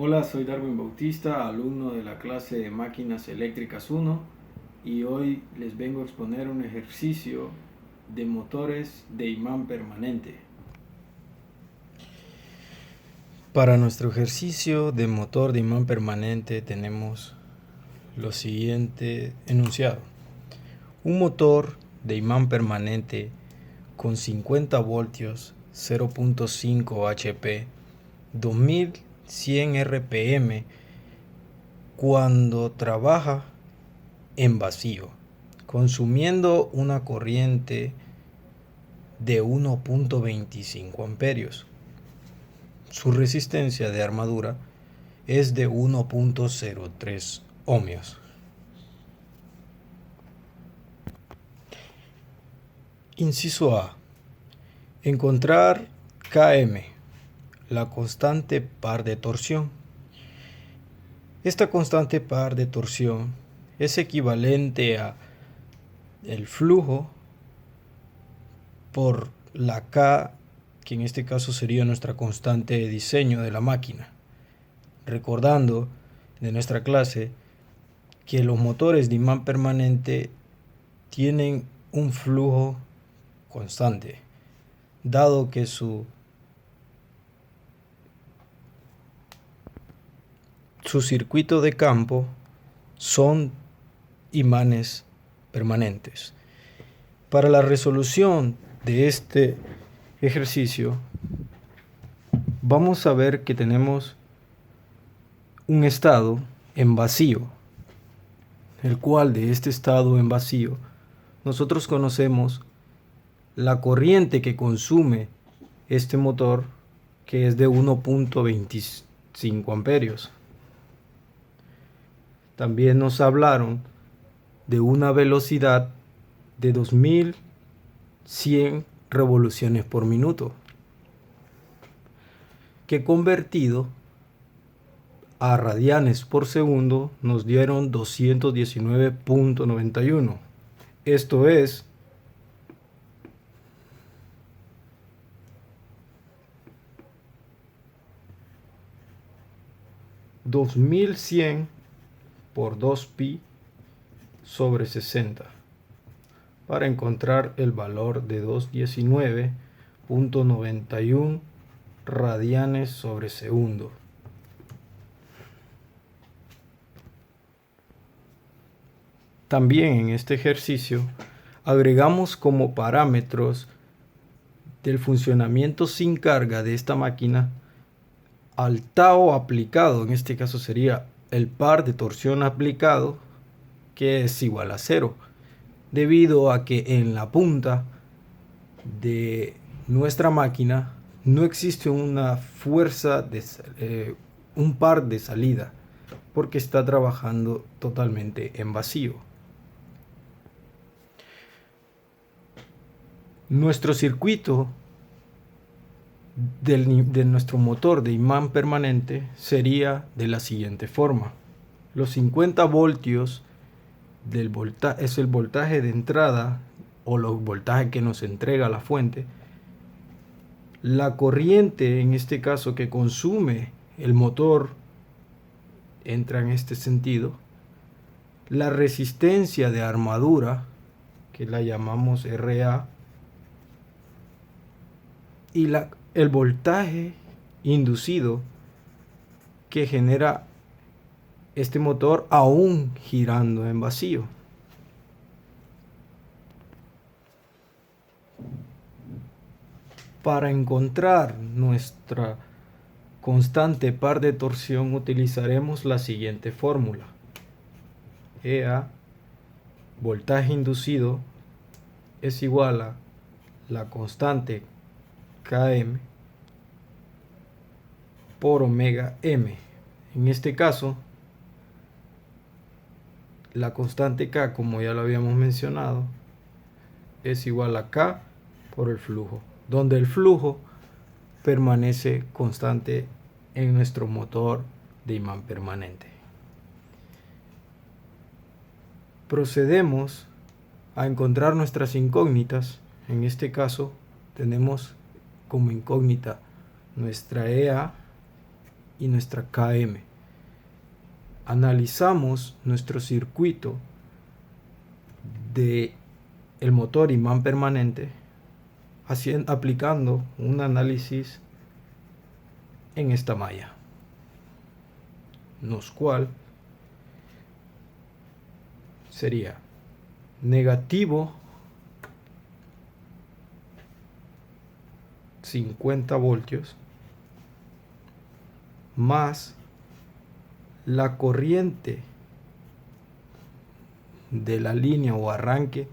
Hola, soy Darwin Bautista, alumno de la clase de Máquinas Eléctricas 1 y hoy les vengo a exponer un ejercicio de motores de imán permanente. Para nuestro ejercicio de motor de imán permanente tenemos lo siguiente enunciado. Un motor de imán permanente con 50 voltios, 0.5 HP, 2100 RPM cuando trabaja en vacío, consumiendo una corriente de 1.25 amperios. Su resistencia de armadura es de 1.03 ohmios. Inciso A. Encontrar Km, la constante par de torsión. Esta constante par de torsión es equivalente a el flujo por la K, que en este caso sería nuestra constante de diseño de la máquina. Recordando de nuestra clase que los motores de imán permanente tienen un flujo constante, dado que su circuito de campo son imanes permanentes. Para la resolución de este ejercicio, vamos a ver que tenemos un estado en vacío, el cual de este estado en vacío nosotros conocemos la corriente que consume este motor, que es de 1.25 amperios. También nos hablaron de una velocidad de 2100 revoluciones por minuto, que convertido a radianes por segundo nos dieron 219.91. Esto es 2100 por 2pi sobre 60 para encontrar el valor de 219.91 radianes sobre segundo. También en este ejercicio agregamos como parámetros del funcionamiento sin carga de esta máquina al tau aplicado, en este caso sería el par de torsión aplicado, que es igual a 0, debido a que en la punta de nuestra máquina no existe una fuerza de un par de salida, porque está trabajando totalmente en vacío. Nuestro circuito de nuestro motor de imán permanente sería de la siguiente forma. Los 50 voltios es el voltaje de entrada o los voltajes que nos entrega la fuente. La corriente, en este caso, que consume el motor entra en este sentido. La resistencia de armadura, que la llamamos RA, y el voltaje inducido que genera este motor aún girando en vacío. Para encontrar nuestra constante par de torsión utilizaremos la siguiente fórmula. EA, voltaje inducido, es igual a la constante Km por omega m. En este caso, la constante K, como ya lo habíamos mencionado, es igual a K por el flujo, donde el flujo permanece constante en nuestro motor de imán permanente. Procedemos a encontrar nuestras incógnitas. En este caso tenemos como incógnita nuestra EA y nuestra KM. Analizamos nuestro circuito de el motor imán permanente aplicando un análisis en esta malla, los cual sería negativo 50 voltios más la corriente de la línea o arranque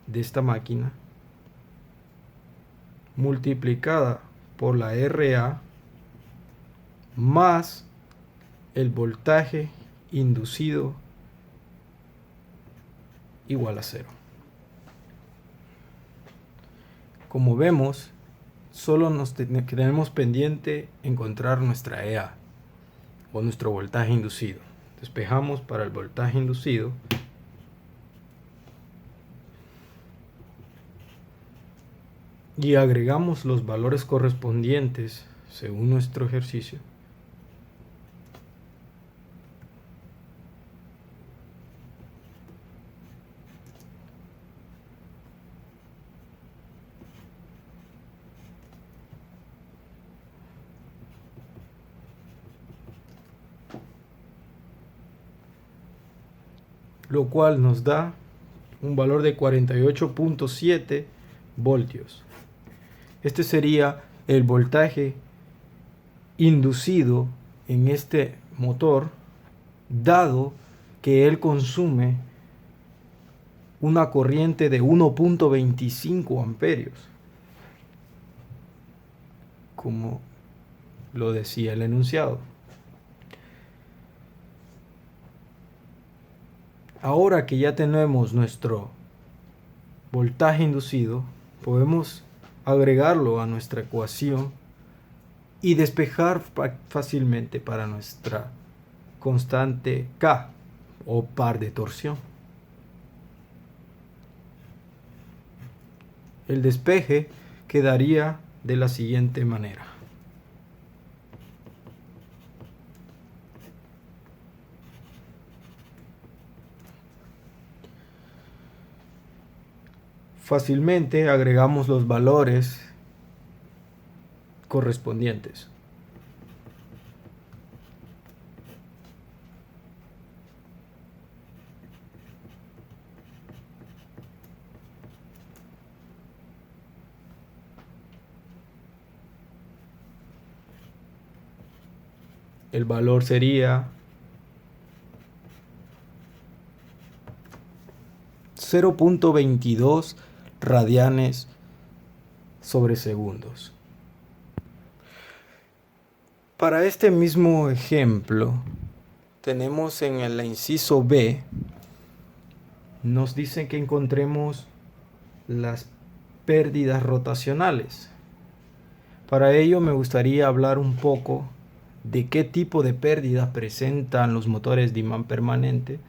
de esta máquina multiplicada por la RA más el voltaje inducido igual a 0. Como vemos, solo nos tenemos pendiente encontrar nuestra EA o nuestro voltaje inducido. Despejamos para el voltaje inducido y agregamos los valores correspondientes según nuestro ejercicio. Lo cual nos da un valor de 48.7 voltios. Este sería el voltaje inducido en este motor, dado que él consume una corriente de 1.25 amperios, como lo decía el enunciado. Ahora que ya tenemos nuestro voltaje inducido, podemos agregarlo a nuestra ecuación y despejar fácilmente para nuestra constante K o par de torsión. El despeje quedaría de la siguiente manera. Fácilmente agregamos los valores correspondientes. El valor sería 0.22 radianes sobre segundos. Para este mismo ejemplo, tenemos en el inciso B, nos dicen que encontremos las pérdidas rotacionales. Para ello me gustaría hablar un poco de qué tipo de pérdidas presentan los motores de imán permanente,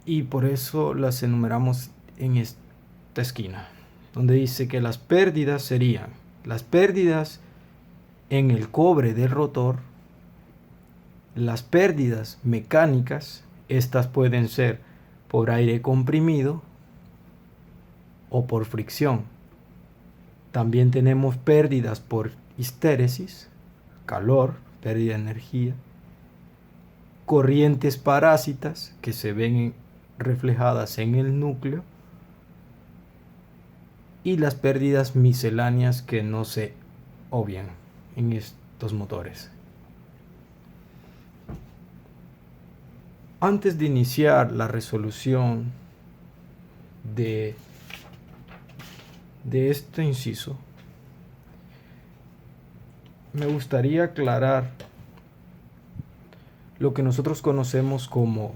y por eso las enumeramos en esta esquina, donde dice que las pérdidas serían las pérdidas en el cobre del rotor, las pérdidas mecánicas. Estas pueden ser por aire comprimido o por fricción. También tenemos pérdidas por histéresis, calor, pérdida de energía, corrientes parásitas que se ven reflejadas en el núcleo, y las pérdidas misceláneas que no se obvian en estos motores. Antes de iniciar la resolución de este inciso, me gustaría aclarar lo que nosotros conocemos como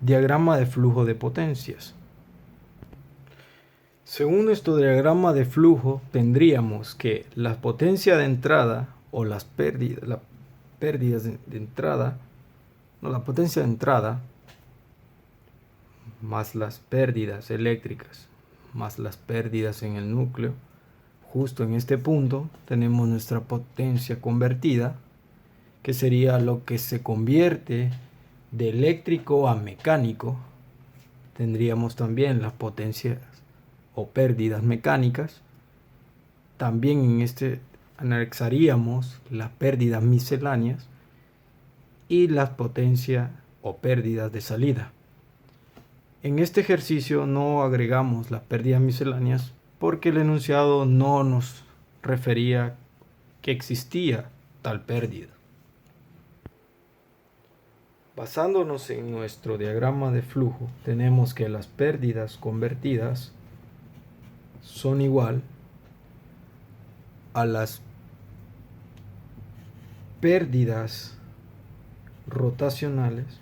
diagrama de flujo de potencias. Según nuestro diagrama de flujo, tendríamos que la potencia de entrada o las pérdidas, la potencia de entrada más las pérdidas eléctricas más las pérdidas en el núcleo justo en este punto tenemos nuestra potencia convertida, que sería lo que se convierte de eléctrico a mecánico. Tendríamos también las potencias o pérdidas mecánicas. También en este anexaríamos las pérdidas misceláneas y las potencias o pérdidas de salida. En este ejercicio no agregamos las pérdidas misceláneas porque el enunciado no nos refería que existía tal pérdida. Basándonos en nuestro diagrama de flujo, tenemos que las pérdidas convertidas son igual a las pérdidas rotacionales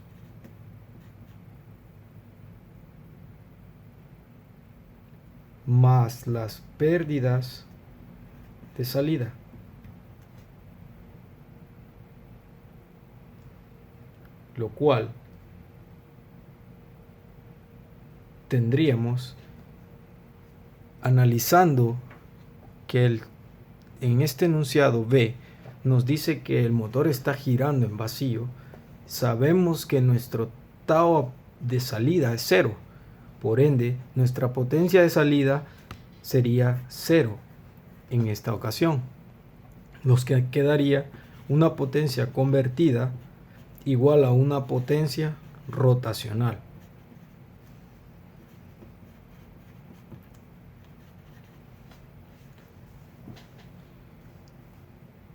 más las pérdidas de salida. Lo cual tendríamos, analizando que en este enunciado B nos dice que el motor está girando en vacío, sabemos que nuestro tau de salida es 0. Por ende, nuestra potencia de salida sería 0 en esta ocasión. Nos quedaría una potencia convertida igual a una potencia rotacional.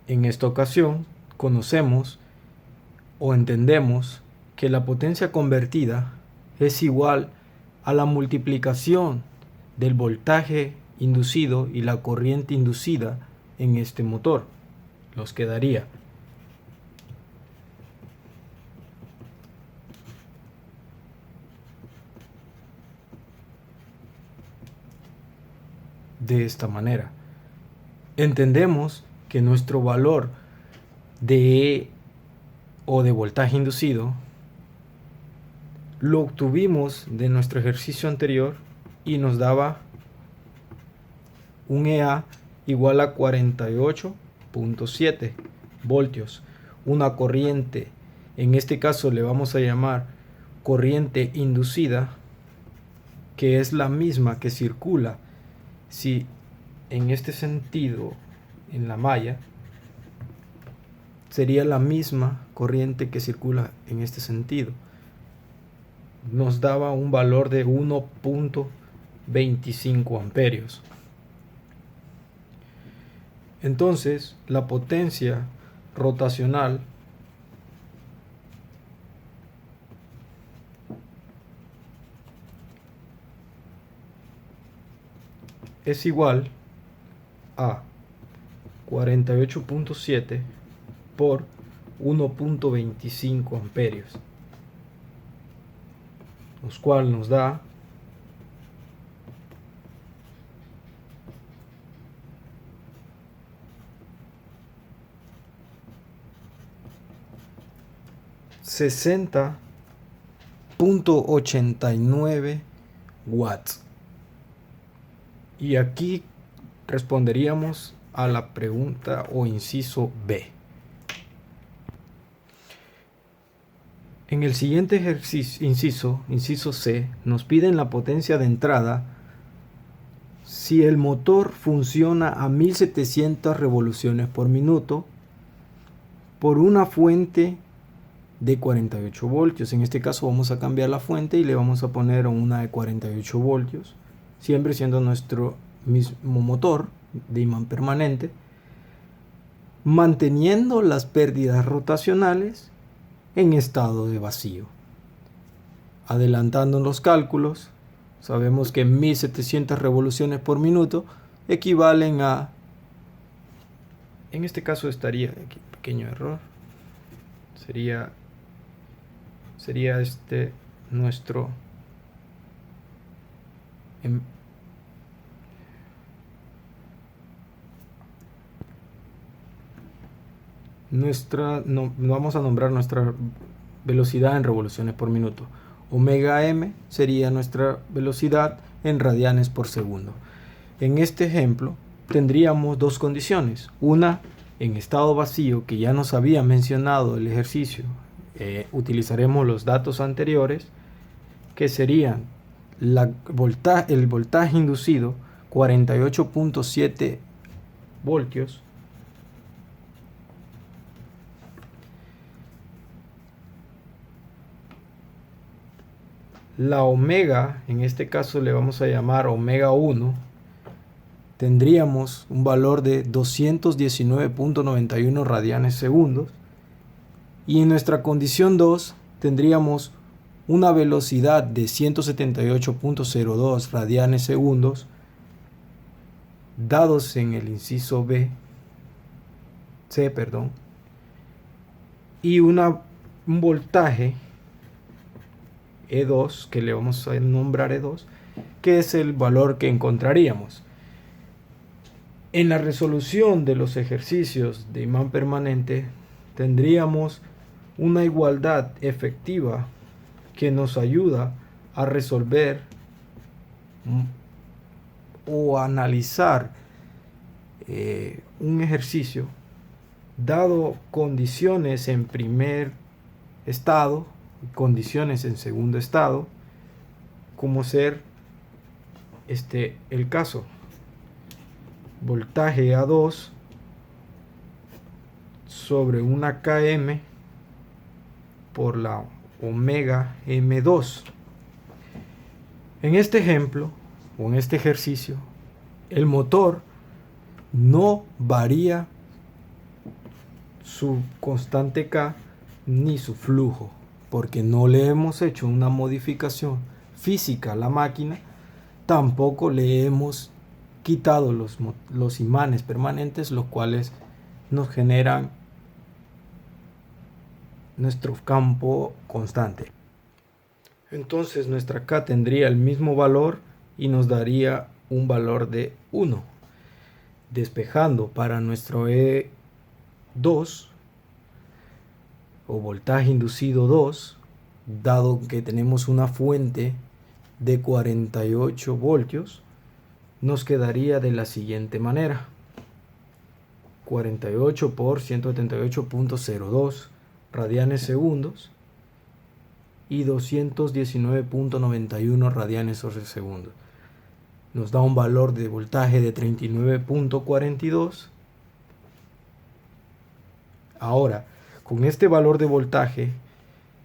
En esta ocasión conocemos o entendemos que la potencia convertida es igual a la multiplicación del voltaje inducido y la corriente inducida en este motor. Nos quedaría de esta manera. Entendemos que nuestro valor de E o de voltaje inducido lo obtuvimos de nuestro ejercicio anterior y nos daba un EA igual a 48.7 voltios. Una corriente, en este caso le vamos a llamar corriente inducida, que es la misma que circula si en este sentido en la malla sería la misma corriente que circula en este sentido. Nos daba un valor de 1.25 amperios. Entonces, la potencia rotacional es igual a 48.7 por 1.25 amperios, lo cual nos da 60.89 watts. Y aquí responderíamos a la pregunta o inciso B. En el siguiente ejercicio, inciso C, nos piden la potencia de entrada si el motor funciona a 1700 revoluciones por minuto por una fuente de 48 voltios. En este caso vamos a cambiar la fuente y le vamos a poner una de 48 voltios, siempre siendo nuestro mismo motor de imán permanente, manteniendo las pérdidas rotacionales en estado de vacío. Adelantando los cálculos, sabemos que 1700 revoluciones por minuto equivalen a, en este caso estaría aquí un pequeño error, sería nuestro vamos a nombrar nuestra velocidad en revoluciones por minuto. Omega m sería nuestra velocidad en radianes por segundo. En este ejemplo tendríamos dos condiciones. Una en estado vacío, que ya nos había mencionado el ejercicio. Utilizaremos los datos anteriores, que serían el voltaje inducido 48.7 voltios, la omega, en este caso le vamos a llamar omega 1, tendríamos un valor de 219.91 radianes segundos, y en nuestra condición 2 tendríamos una velocidad de 178.02 radianes segundos, dados en el inciso C, y un voltaje E2, que le vamos a nombrar E2, que es el valor que encontraríamos. En la resolución de los ejercicios de imán permanente tendríamos una igualdad efectiva que nos ayuda a resolver o analizar un ejercicio dado condiciones en primer estado y condiciones en segundo estado, como ser el caso voltaje A2 sobre una km por la omega M2. En este ejemplo o en este ejercicio, el motor no varía su constante K ni su flujo, porque no le hemos hecho una modificación física a la máquina. Tampoco le hemos quitado los imanes permanentes, los cuales nos generan nuestro campo constante. Entonces nuestra K tendría el mismo valor y nos daría un valor de 1. Despejando para nuestro E2 o voltaje inducido 2, dado que tenemos una fuente de 48 voltios, nos quedaría de la siguiente manera: 48 por 178.02 radianes segundos y 219.91 radianes sobre segundo. Nos da un valor de voltaje de 39.42. Ahora, con este valor de voltaje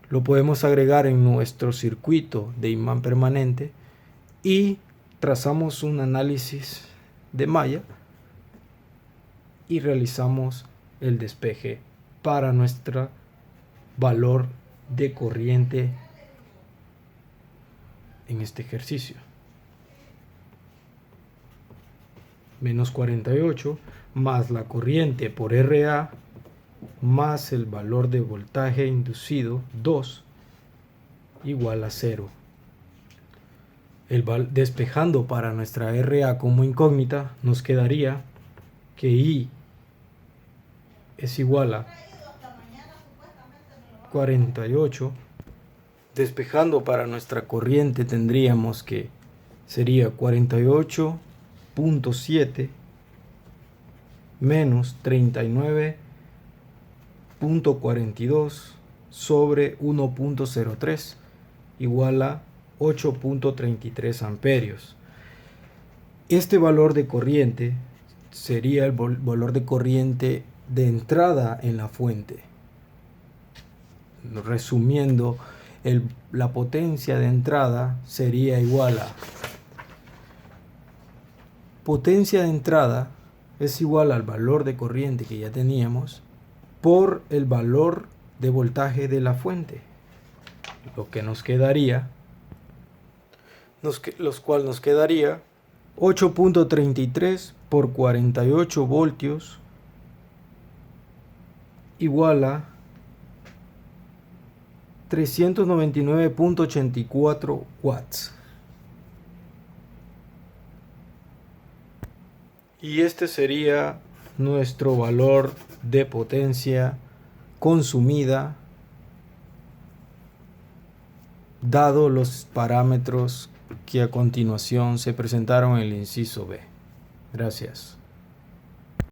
lo podemos agregar en nuestro circuito de imán permanente y trazamos un análisis de malla y realizamos el despeje para nuestro valor de corriente en este ejercicio. Menos 48 más la corriente por RA más el valor de voltaje inducido 2 igual a 0. Despejando para nuestra RA como incógnita, nos quedaría que I es igual a 48. Despejando para nuestra corriente tendríamos que sería 48.7 menos 39.42 sobre 1.03 igual a 8.33 amperios. Este valor de corriente sería el valor de corriente de entrada en la fuente. Resumiendo, la potencia de entrada sería igual a potencia de entrada es igual al valor de corriente que ya teníamos por el valor de voltaje de la fuente, lo que nos quedaría, los cuales nos quedaría 8.33 por 48 voltios igual a 399.84 watts. Y este sería nuestro valor de potencia consumida dado los parámetros que a continuación se presentaron en el inciso B. Gracias.